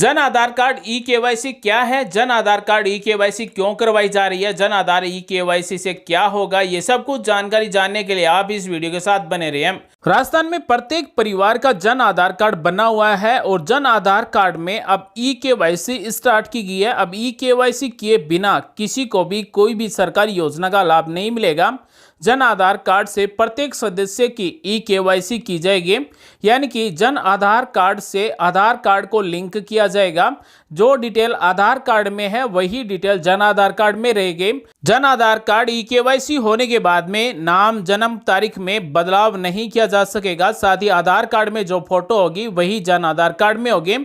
Jan Aadhaar card e KYC क्या है, Jan Aadhaar card e KYC क्यों करवाई जा रही है, जन आधार ई केवाईसी से क्या होगा, ये सब कुछ जानकारी जानने के लिए आप इस वीडियो के साथ बने रहिए। राजस्थान में प्रत्येक परिवार का जन आधार कार्ड बना हुआ है और जन आधार कार्ड में अब ई केवाईसी स्टार्ट की गई है। अब ई केवाईसी किए बिना किसी को भी कोई भी सरकारी योजना का लाभ नहीं मिलेगा। जन आधार कार्ड से प्रत्येक सदस्य की ई केवाईसी की जाएगी, यानी कि जन आधार कार्ड से आधार कार्ड को लिंक किया जाएगा। जो डिटेल आधार कार्ड में है वही डिटेल जन आधार कार्ड में रहेगी। Jan Aadhaar card e KYC होने के बाद में नाम जन्म तारीख में बदलाव नहीं किया जा सकेगा। साथ ही आधार कार्ड में जो फोटो होगी वही जन आधार कार्ड में होगी।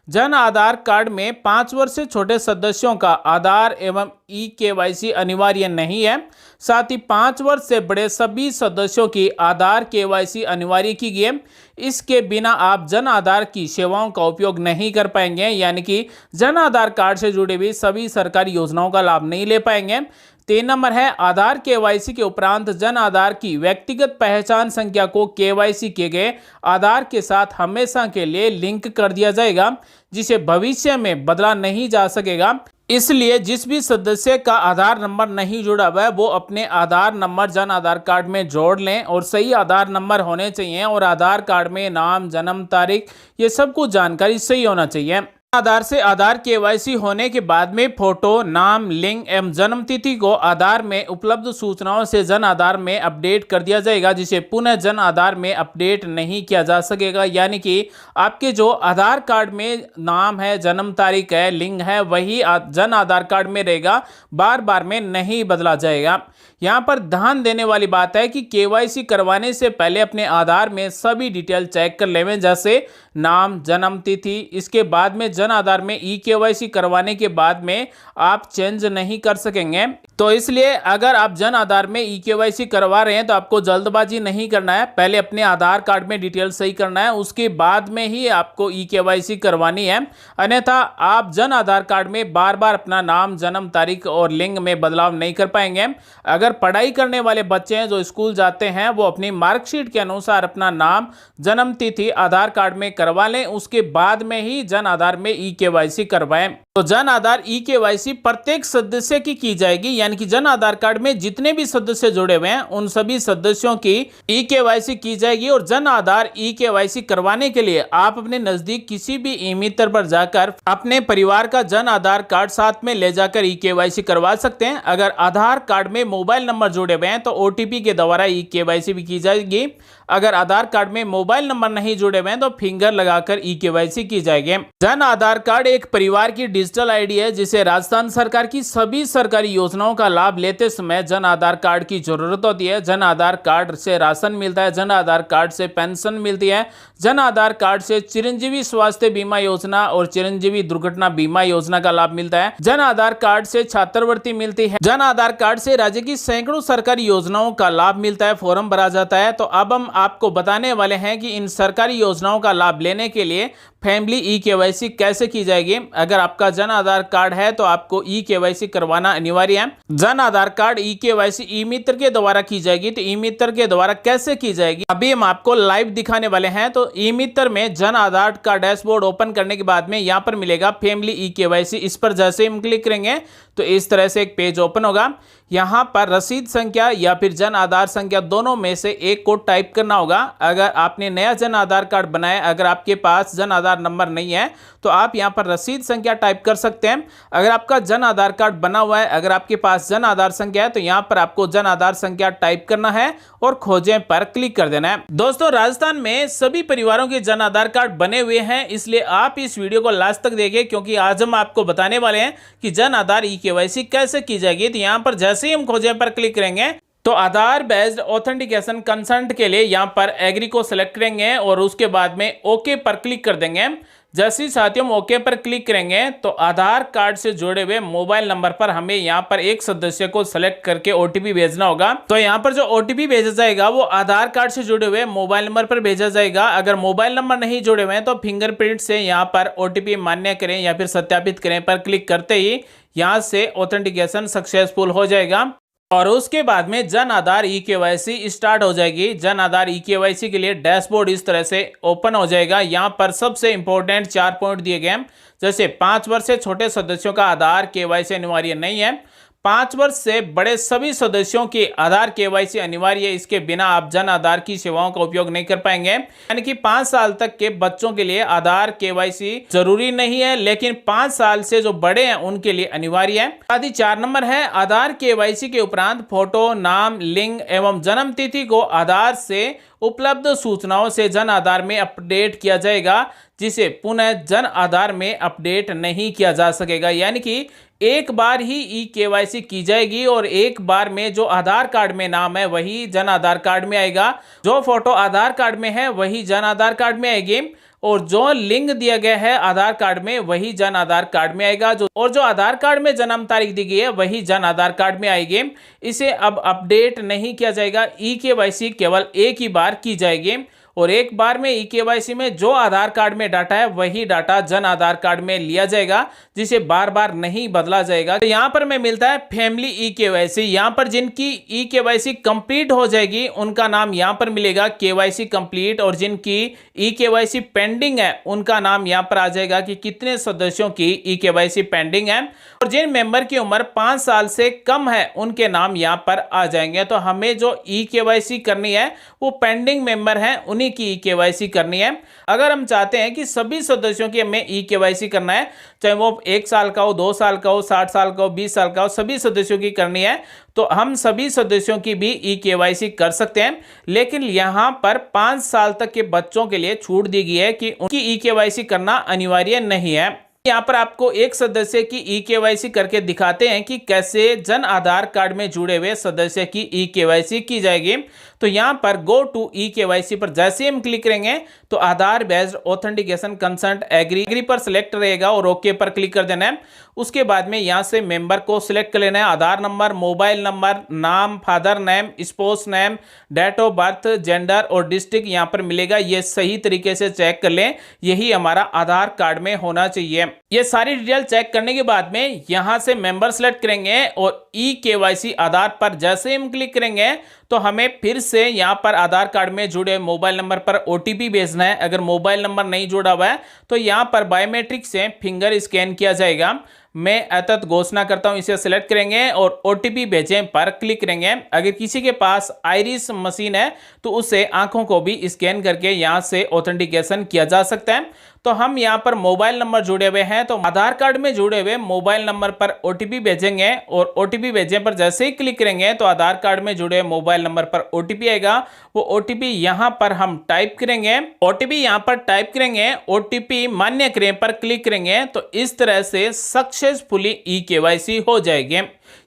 जन आधार कार्ड में 5 वर्ष से छोटे सदस्यों का आधार एवं ई केवाईसी अनिवार्य नहीं है। साथ ही 5 वर्ष से बड़े सभी सदस्यों की आधार केवाईसी अनिवार्य की गई है। इसके बिना आप जन आधार की सेवाओं का उपयोग नहीं कर पाएंगे, यानी कि जन आधार कार्ड से जुड़ी हुई सभी सरकारी योजनाओं का लाभ नहीं ले पाएंगे। 3 नंबर है आधार केवाईसी के उपरांत जन आधार की व्यक्तिगत पहचान संख्या को केवाईसी किए गए आधार के साथ हमेशा के लिए लिंक कर दिया जाएगा, जिसे भविष्य में बदला नहीं जा सकेगा। इसलिए जिस भी सदस्य का आधार नंबर नहीं जुड़ा हुआ है वो अपने आधार नंबर जन आधार कार्ड में जोड़ लें और सही आधार नंबर होने चाहिए और आधार कार्ड में नाम जन्म तारीख ये सब कुछ जानकारी सही होना चाहिए। आधार से आधार केवाईसी होने के बाद में फोटो, नाम, लिंग एवं जन्म तिथि को आधार में उपलब्ध सूचनाओं से जन आधार में अपडेट कर दिया जाएगा, जिसे पुनः जन आधार में अपडेट नहीं किया जा सकेगा। यानी कि आपके जो आधार कार्ड में नाम है, जन्म तारीख है, लिंग है वही जन आधार कार्ड में रहेगा, बार बार में नहीं बदला जाएगा। यहाँ पर ध्यान देने वाली बात है कि केवाईसी करवाने से पहले अपने आधार में सभी डिटेल चेक कर लें, जैसे नाम, जन्म तिथि। इसके बाद में जन आधार में ई केवाईसी करवाने के बाद में आप चेंज नहीं कर सकेंगे। तो इसलिए अगर आप जन आधार में ई केवाईसी करवा रहे हैं तो आपको जल्दबाजी नहीं करना है, पहले अपने आधार कार्ड में डिटेल सही करना है, उसके बाद में ही आपको ई केवाईसी करवानी है। अन्यथा आप जन आधार कार्ड में बार बार अपना नाम, जन्म तारीख और लिंग में बदलाव नहीं कर पाएंगे। अगर पढ़ाई करने वाले बच्चे हैं जो स्कूल जाते हैं वो अपनी मार्कशीट के अनुसार अपना नाम, जन्म तिथि आधार कार्ड में करवा लें, उसके बाद में ही जन आधार में ई केवाईसी करवाएं। तो जन आधार ई केवाईसी प्रत्येक सदस्य की जाएगी, यानी कि जन आधार कार्ड में जितने भी सदस्य जुड़े हुए हैं उन सभी सदस्यों की ई केवाईसी की जाएगी। और जन आधार ई केवाईसी करवाने के लिए आप अपने नजदीक किसी भी ई मित्र पर जाकर अपने परिवार का जन आधार कार्ड साथ में ले जाकर ई केवाईसी करवा सकते हैं। अगर आधार कार्ड में मोबाइल नंबर जुड़े हुए हैं तो ओटीपी के द्वारा ई केवाईसी भी की जाएगी। अगर आधार कार्ड में मोबाइल नंबर नहीं जुड़े हुए हैं तो फिंगर लगाकर ई केवाईसी की जाएगी। जन आधार कार्ड एक परिवार की डिजिटल आईडी है जिसे राजस्थान सरकार की सभी सरकारी योजनाओं का लाभ लेते समय जन आधार कार्ड की जरूरत होती है। जन आधार कार्ड से राशन मिलता है, जन आधार कार्ड से पेंशन मिलती है, जन आधार कार्ड से चिरंजीवी स्वास्थ्य बीमा योजना और चिरंजीवी दुर्घटना बीमा योजना का लाभ मिलता है, जन आधार कार्ड से छात्रवृत्ति मिलती है, जन आधार कार्ड से राज्य की सैकड़ों सरकारी योजनाओं का लाभ मिलता है, फॉर्म भरा जाता है। तो अब हम आपको बताने वाले हैं कि इन सरकारी योजनाओं का लाभ लेने के लिए फैमिली ई केवाईसी कैसे की जाएगी। अगर आपका जन आधार कार्ड है तो आपको ई केवाईसी करवाना अनिवार्य है। Jan Aadhaar card e KYC ई मित्र के द्वारा की जाएगी। तो ई मित्र के द्वारा कैसे की जाएगी अभी हम आपको लाइव दिखाने वाले हैं। तो ई मित्र में जन आधार का डैशबोर्ड ओपन करने के बाद में यहाँ पर मिलेगा फैमिली ई केवाईसी। इस पर जैसे हम क्लिक करेंगे तो इस तरह से एक पेज ओपन होगा। यहाँ पर रसीद संख्या या फिर जन आधार संख्या दोनों में से एक को टाइप करना होगा। अगर आपने नया जन आधार कार्ड बनाया, अगर आपके पास जन आधार नंबर नहीं है तो आप यहाँ पर रसीद संख्या टाइप कर सकते हैं। अगर आपका जन आधार कार्ड बना हुआ है, अगर आपके पास जन आधार संख्या है तो यहाँ पर आपको जन आधार संख्या टाइप करना है और खोजें पर क्लिक कर देना है। दोस्तों, राजस्थान में सभी परिवारों के जन आधार कार्ड बने हुए हैं, इसलिए आप इस वीडियो को लास्ट तक देखिए क्योंकि आज हम आपको बताने वाले हैं कि जन आधार ई केवाईसी कैसे की जाएगी। तो यहाँ पर जैसे ही हम खोजें पर क्लिक करेंगे तो आधार बेस्ड ऑथेंटिकेशन कंसेंट के लिए यहाँ पर एग्री को सिलेक्ट करेंगे और उसके बाद में ओके पर क्लिक कर देंगे। जैसे ही साथियों ओके पर क्लिक करेंगे तो आधार कार्ड से जुड़े हुए मोबाइल नंबर पर हमें यहाँ पर एक सदस्य को सिलेक्ट करके ओटीपी भेजना होगा। तो यहाँ पर जो ओटीपी भेजा जाएगा वो आधार कार्ड से जुड़े हुए मोबाइल नंबर पर भेजा जाएगा। अगर मोबाइल नंबर नहीं जुड़े हुए हैं तो फिंगरप्रिंट से यहाँ पर ओटीपी मान्य करें या फिर सत्यापित करें पर क्लिक करते ही यहाँ से ऑथेंटिकेशन सक्सेसफुल हो जाएगा। और उसके बाद में Jan Aadhaar e KYC start हो जाएगी। जन आधार ई केवाईसी के लिए डैशबोर्ड इस तरह से ओपन हो जाएगा। यहाँ पर सबसे इंपॉर्टेंट 4 पॉइंट दिए गए हैं, जैसे 5 वर्ष से छोटे सदस्यों का आधार केवाईसी अनिवार्य नहीं है। 5 वर्ष से बड़े सभी सदस्यों की आधार केवाईसी अनिवार्य है, इसके बिना आप जन आधार की सेवाओं का उपयोग नहीं कर पाएंगे। यानी कि 5 साल तक के बच्चों के लिए आधार केवाईसी जरूरी नहीं है, लेकिन 5 साल से जो बड़े हैं उनके लिए अनिवार्य है। आदि 4 नंबर है, आधार केवाईसी के उपरांत फोटो, नाम, लिंग एवं जन्म तिथि को आधार से उपलब्ध सूचनाओं से जन आधार में अपडेट किया जाएगा, जिसे पुनः जन आधार में अपडेट नहीं किया जा सकेगा। यानी कि एक बार ही ई केवाईसी की जाएगी और एक बार में जो आधार कार्ड में नाम है वही जन आधार कार्ड में आएगा, जो फोटो आधार कार्ड में है वही जन आधार कार्ड में आएगी, और जो लिंक दिया गया है आधार कार्ड में वही जन आधार कार्ड में आएगा, जो आधार कार्ड में जन्म तारीख दी गई है वही जन आधार कार्ड में आएगी। इसे अब अपडेट नहीं किया जाएगा। ई केवाईसी केवल एक ही बार की जाएगी और एक बार में ई केवाईसी में जो आधार कार्ड में डाटा है वही डाटा जन आधार कार्ड में लिया जाएगा, जिसे बार बार नहीं बदला जाएगा। तो यहाँ पर हमें मिलता है फैमिली ई केवाईसी। यहाँ पर जिनकी ई केवाईसी कंप्लीट हो जाएगी उनका नाम यहाँ पर मिलेगा केवाईसी कंप्लीट, और जिनकी ई केवाईसी पेंडिंग है उनका नाम यहाँ पर आ जाएगा कि कितने सदस्यों की ई केवाईसी पेंडिंग है, और जिन मेंबर की उम्र 5 साल से कम है उनके नाम यहाँ पर आ जाएंगे। तो हमें जो ई केवाईसी करनी है वो पेंडिंग मेंबर है उन्हीं की ई केवाईसी करनी है। अगर हम चाहते हैं कि सभी सदस्यों की हमें ई केवाईसी करना है, चाहे वो 1 साल का हो, 2 साल का हो, 60 साल का हो, 20 साल का हो, सभी सदस्यों की करनी है, तो हम सभी सदस्यों की भी ई केवाईसी कर सकते हैं। लेकिन यहाँ पर 5 साल तक के बच्चों के लिए छूट दी गई है कि उनकी ई केवाईसी करना अनिवार्य नहीं है। यहाँ पर आपको एक सदस्य की ई केवाईसी करके दिखाते हैं कि कैसे जन आधार कार्ड में जुड़े हुए सदस्य की ई केवाईसी की जाएगी। तो यहाँ पर गो टू ई केवाईसी पर जैसे हम क्लिक करेंगे तो आधार बेस्ड ऑथेंटिकेशन कंसेंट एग्री पर सिलेक्ट रहेगा और ओके पर क्लिक कर देना है। उसके बाद में यहाँ से मेंबर को सिलेक्ट कर लेना है। आधार नंबर, मोबाइल नंबर, नाम, father name, sports name, date of birth, gender और डिस्ट्रिक्ट यहाँ पर मिलेगा। ये सही तरीके से चेक कर लें, यही हमारा आधार कार्ड में होना चाहिए। ये सारी डिटेल चेक करने के बाद में यहाँ से मेंबर सेलेक्ट करेंगे और ई केवाईसी आधार पर जैसे हम क्लिक करेंगे तो हमें फिर से यहाँ पर आधार कार्ड में जुड़े मोबाइल नंबर पर ओटीपी भेजना है। अगर मोबाइल नंबर नहीं जुड़ा हुआ है तो यहाँ पर बायोमेट्रिक से फिंगर स्कैन किया जाएगा। मैं अतत घोषणा करता हूं, इसे सिलेक्ट करेंगे और ओटीपी भेजें पर क्लिक करेंगे। अगर किसी के पास आइरिस मशीन है तो उसे आंखों को भी स्कैन करके यहां से ऑथेंटिकेशन किया जा सकता है। तो हम यहां पर मोबाइल नंबर जुड़े हुए हैं तो आधार कार्ड में जुड़े हुए मोबाइल नंबर पर ओटीपी भेजेंगे और ओटीपी भेजने पर जैसे ही क्लिक करेंगे तो आधार कार्ड में जुड़े मोबाइल नंबर पर ओटीपी आएगा। वो ओटीपी यहां पर हम टाइप करेंगे, ओटीपी यहां पर टाइप करेंगे, ओटीपी मान्य करें पर क्लिक करेंगे तो इस तरह से सक्सेसफुली ई केवाईसी हो जाएगी।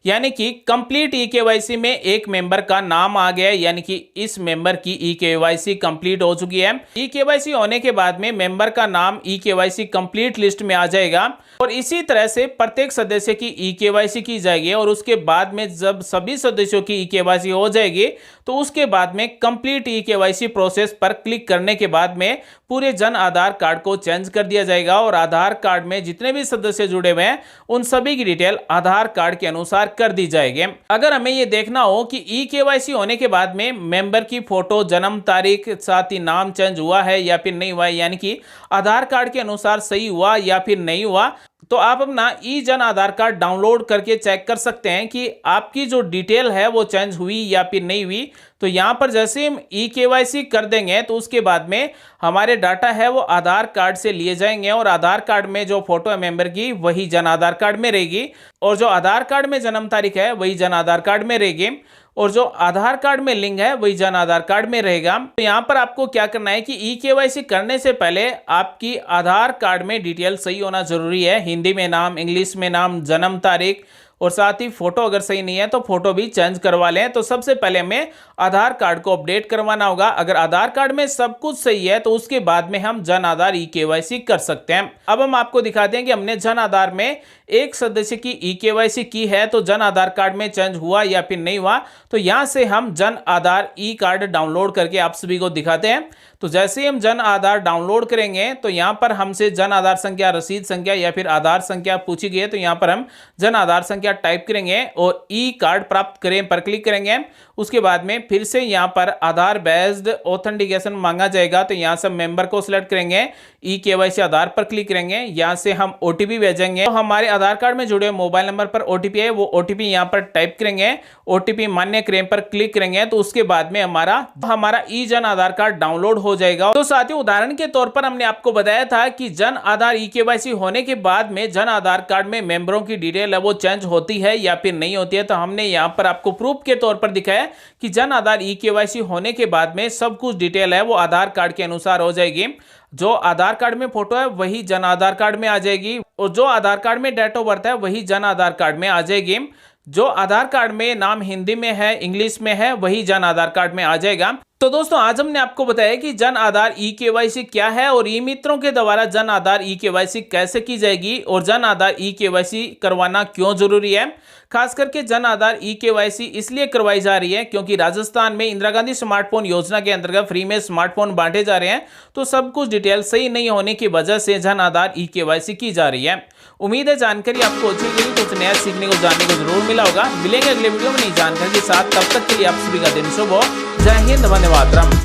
यानी कि कंप्लीट ई केवाईसी में एक मेंबर का नाम आ गया, यानी कि इस मेंबर की ई केवाईसी कंप्लीट हो चुकी है। ई केवाईसी होने के बाद में मेंबर का नाम ई केवाईसी कंप्लीट लिस्ट में आ जाएगा और इसी तरह से प्रत्येक सदस्य की ई केवाईसी की जाएगी। और उसके बाद में जब सभी सदस्यों की ई केवाईसी हो जाएगी तो उसके बाद में कंप्लीट ई केवाईसी प्रोसेस पर क्लिक करने के बाद में पूरे जन आधार कार्ड को चेंज कर दिया जाएगा और आधार कार्ड में जितने भी सदस्य जुड़े हुए हैं उन सभी की डिटेल आधार कार्ड के अनुसार कर दी जाएगी। अगर हमें यह देखना हो कि ई केवाईसी होने के बाद में मेंबर की फोटो, जन्म तारीख, साथ ही नाम चेंज हुआ है या फिर नहीं हुआ, यानी कि आधार कार्ड के अनुसार सही हुआ या फिर नहीं हुआ, तो आप अपना ई जन आधार कार्ड डाउनलोड करके चेक कर सकते हैं कि आपकी जो डिटेल है वो चेंज हुई या फिर नहीं हुई। तो यहाँ पर जैसे हम ई केवाईसी कर देंगे तो उसके बाद में हमारे डाटा है वो आधार कार्ड से लिए जाएंगे और आधार कार्ड में जो फोटो है मेंबर की वही जन आधार कार्ड में रहेगी और जो आधार कार्ड में जन्म तारीख है वही जन आधार कार्ड में रहेगी और जो आधार कार्ड में लिंक है वही जन आधार कार्ड में रहेगा। तो यहाँ पर आपको क्या करना है कि ई केवाईसी करने से पहले आपकी आधार कार्ड में डिटेल सही होना जरूरी है। हिंदी में नाम, इंग्लिश में नाम, जन्म तारीख और साथ ही फोटो अगर सही नहीं है तो फोटो भी चेंज करवा लें। तो सबसे पहले हमें आधार कार्ड को अपडेट करवाना होगा। अगर आधार कार्ड में सब कुछ सही है तो उसके बाद में हम जन आधार ई केवाईसी कर सकते हैं। अब हम आपको दिखाते हैं कि हमने जन आधार में एक सदस्य की ई केवाईसी की है तो जन आधार कार्ड में चेंज हुआ या फिर नहीं हुआ। तो यहां से हम जन आधार ई कार्ड डाउनलोड करके आप सभी को दिखाते हैं। तो जैसे ही हम जन आधार डाउनलोड करेंगे तो यहां पर हमसे जन आधार संख्या, रसीद संख्या या फिर आधार संख्या पूछी गई है, तो यहां पर हम जन आधार संख्या टाइप करेंगे और ई कार्ड प्राप्त करें पर क्लिक करेंगे। उसके बाद में फिर से यहाँ पर आधार बेस्ड ऑथेंटिकेशन मांगा जाएगा, तो यहाँ से मेंबर को सिलेक्ट करेंगे, ई केवाईसी आधार पर क्लिक करेंगे, यहाँ से हम ओटीपी भेजेंगे। तो हमारे आधार कार्ड में जुड़े मोबाइल नंबर पर ओटीपी है, वो ओटीपी यहाँ पर टाइप करेंगे, ओटीपी मान्य करें पर क्लिक करेंगे। तो उसके बाद में हमारा ई जन आधार कार्ड डाउनलोड हो जाएगा। तो साथियों, उदाहरण के तौर पर हमने आपको बताया था कि जन आधार ई केवाईसी होने के बाद में जन आधार कार्ड में मेंबरों की डिटेल है वो चेंज होती है या फिर नहीं होती है। तो हमने यहाँ पर आपको प्रूफ के तौर पर दिखाया कि जन आधार ई केवाईसी होने के बाद में सब कुछ डिटेल है वो आधार कार्ड के अनुसार हो जाएगी। जो आधार कार्ड में फोटो है वही जन आधार कार्ड में आ जाएगी, और जो आधार कार्ड में डेट ऑफ बर्थ है वही जन आधार कार्ड में आ जाएगी। जो आधार कार्ड में नाम हिंदी में है, इंग्लिश में है, वही जन आधार कार्ड में आ जाएगा। तो दोस्तों, आज हमने आपको बताया कि जन आधार ई केवाईसी क्या है और ई मित्रों के द्वारा जन आधार ई केवाईसी कैसे की जाएगी और जन आधार ई केवाईसी करवाना क्यों जरूरी है। खास करके जन आधार ई केवाईसी इसलिए करवाई जा रही है क्योंकि राजस्थान में इंदिरा गांधी स्मार्टफोन योजना के अंतर्गत फ्री में स्मार्टफोन बांटे जा रहे हैं। तो सब कुछ डिटेल सही नहीं होने की वजह से जन आधार ई केवाईसी की जा रही है। उम्मीद है जानकारी आपको अच्छी लगी, कुछ नया सीखने को जानने को जरूर मिला होगा। मिलेंगे अगले वीडियो में नई जानकारी के साथ, तब तक के लिए आप सभी का दिन शुभ हो। जय हिंद, वंदे मातरम।